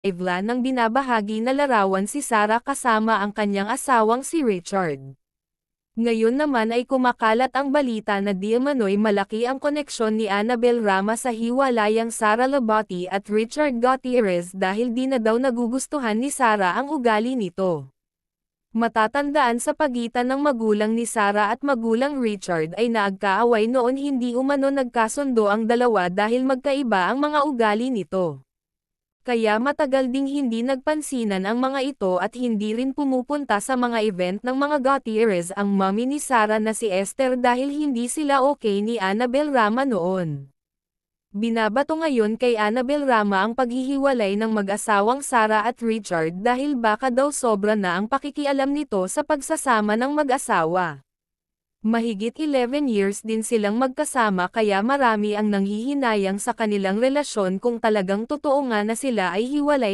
Ivla nang binabahagi na larawan si Sarah kasama ang kanyang asawang si Richard. Ngayon naman ay kumakalat ang balita na di umano'y malaki ang koneksyon ni Annabel Rama sa hiwalayang Sara Labati at Richard Gutierrez dahil di na daw nagugustuhan ni Sara ang ugali nito. Matatandaan sa pagitan ng magulang ni Sara at magulang Richard ay nagkaaway noon hindi umano nagkasundo ang dalawa dahil magkaiba ang mga ugali nito. Kaya matagal ding hindi nagpansinan ang mga ito at hindi rin pumupunta sa mga event ng mga Gutierrez ang mommy ni Sara na si Esther dahil hindi sila okay ni Annabel Rama noon. Binabato ngayon kay Annabel Rama ang paghihiwalay ng mag-asawang Sara at Richard dahil baka daw sobra na ang pakikialam nito sa pagsasama ng mag-asawa. Mahigit 11 years din silang magkasama kaya marami ang nanghihinayang sa kanilang relasyon kung talagang totoo nga na sila ay hiwalay